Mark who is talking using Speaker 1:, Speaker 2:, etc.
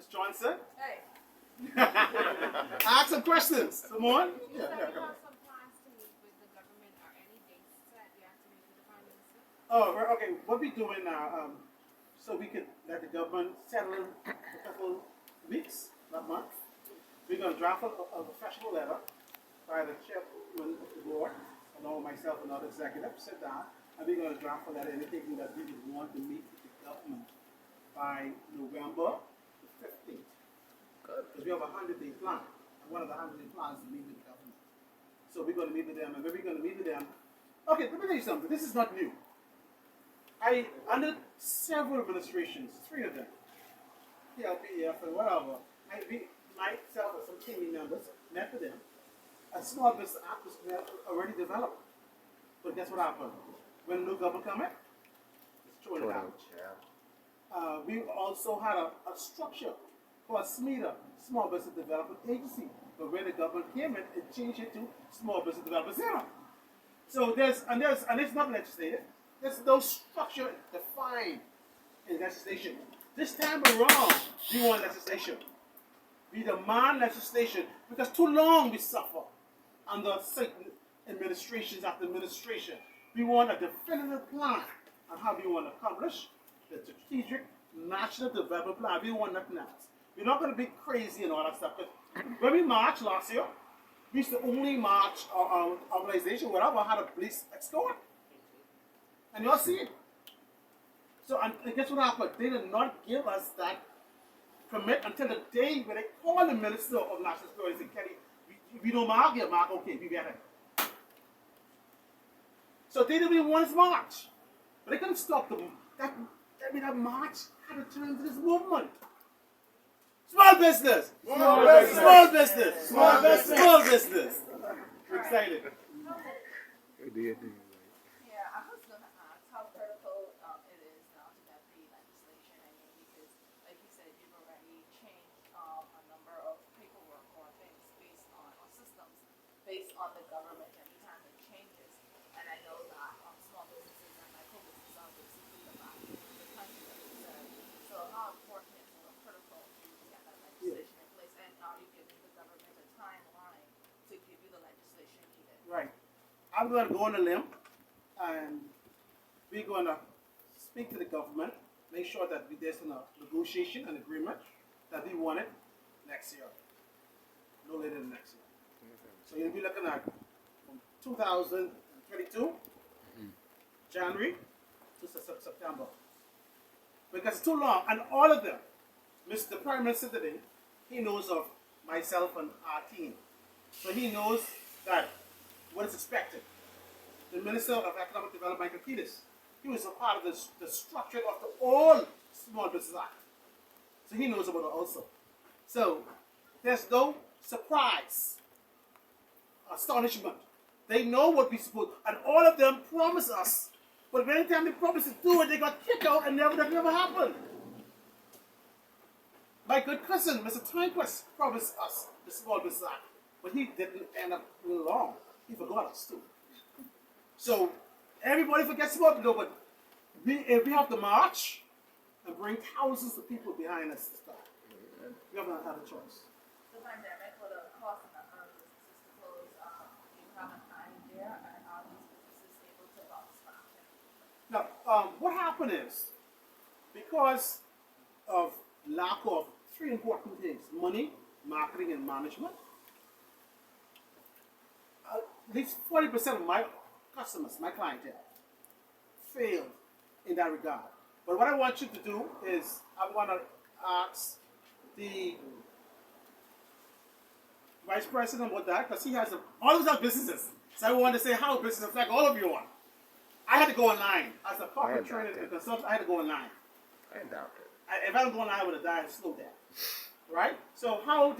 Speaker 1: Ms. Johnson.
Speaker 2: Hey.
Speaker 1: Ask some questions. Come on.
Speaker 2: You said you have some plans to meet with the government. Are any dates set you have to meet with the Prime Minister?
Speaker 1: Oh, okay. What we doing now? So we can let the government settle in a couple weeks, not month. We're going to draft a professional letter by the chairman of the board, along with myself and other executives. Sit down, and we're going to draft a letter indicating that we would want to meet with the government by November the 15th. Because we have a 100-day plan. And one of the 100-day plans is to meet with the government. So we're going to meet with them, and when we're going to meet with them, okay, let me tell you something. This is not new. Under several administrations, 3 of them, PLPF and whatever, myself and some team members met with them. A small business act was already developed. But guess what happened? When the new government came in, it's thrown it out. We also had a structure called SMEDA, Small Business Development Agency. But when the government came in, it changed it to Small Business Development Center. So it's not legislated. There's no structure defined in legislation. This time around, we want legislation. We demand legislation because too long we suffer under certain administrations after administration. We want a definitive plan on how we want to accomplish the strategic national development plan. We want nothing else. We're not going to be crazy and all that stuff. When we marched last year, we used to only march our organization, whatever, had a police escort. And you all see it. So, and guess what happened? They did not give us that permit until the day when they called the Minister of National Security and said, Kelly, we don't mark here, Mark, okay, we better. So they didn't even want us to march. But they couldn't stop them. That march had to turn into this movement. Small business! Small business! Small business! Small business! Small business! We're excited.
Speaker 2: Yeah, I was going to ask how critical it is now to get the legislation. I mean, because, like you said, you've already changed a number of paperwork or things based on or systems based on the government every time it changes. And I know that small businesses and micro businesses are basically the backbone of the country, like you said. So how important is it or critical to get that legislation in place? And are you giving the government a timeline to give you the legislation needed?
Speaker 1: Right. I'm going to go on a limb and we're going to speak to the government, make sure that there's a negotiation and agreement that we want it next year. No later than next year. So you'll be looking at from 2022, January to September. Because it's too long. And all of them, Mr. Prime Minister today, he knows of myself and our team. So he knows that what is expected. The Minister of Economic Development, Michael Kiedis, he was a part of the structure of the all Small Business Act. So he knows about it also. So there's no surprise, astonishment. They know what we're supposed to, and all of them promise us. But every time they promise to do it, they got kicked out and that never happened. My good cousin, Mr. Tyquist, promised us the Small Business Act, but he didn't end up long. He forgot us too. So everybody forgets about it, but if we have to march and bring thousands of people behind us to start, we have not had a choice.
Speaker 2: The pandemic would have caused a number of businesses to close. Do you have an idea on how these businesses able to bounce back?
Speaker 1: Now, what happened is, because of lack of 3 important things: money, marketing, and management, at least 40% of my customers, my clientele, failed in that regard. But what I want you to do is, I want to ask the Vice President about that, because he has all of our businesses. So I want to say how business affect all of you on. I had to go online. As a corporate trainer and consultant, I had to go online.
Speaker 3: I doubt it.
Speaker 1: If I don't go online, I would have died slow death. Right? So how did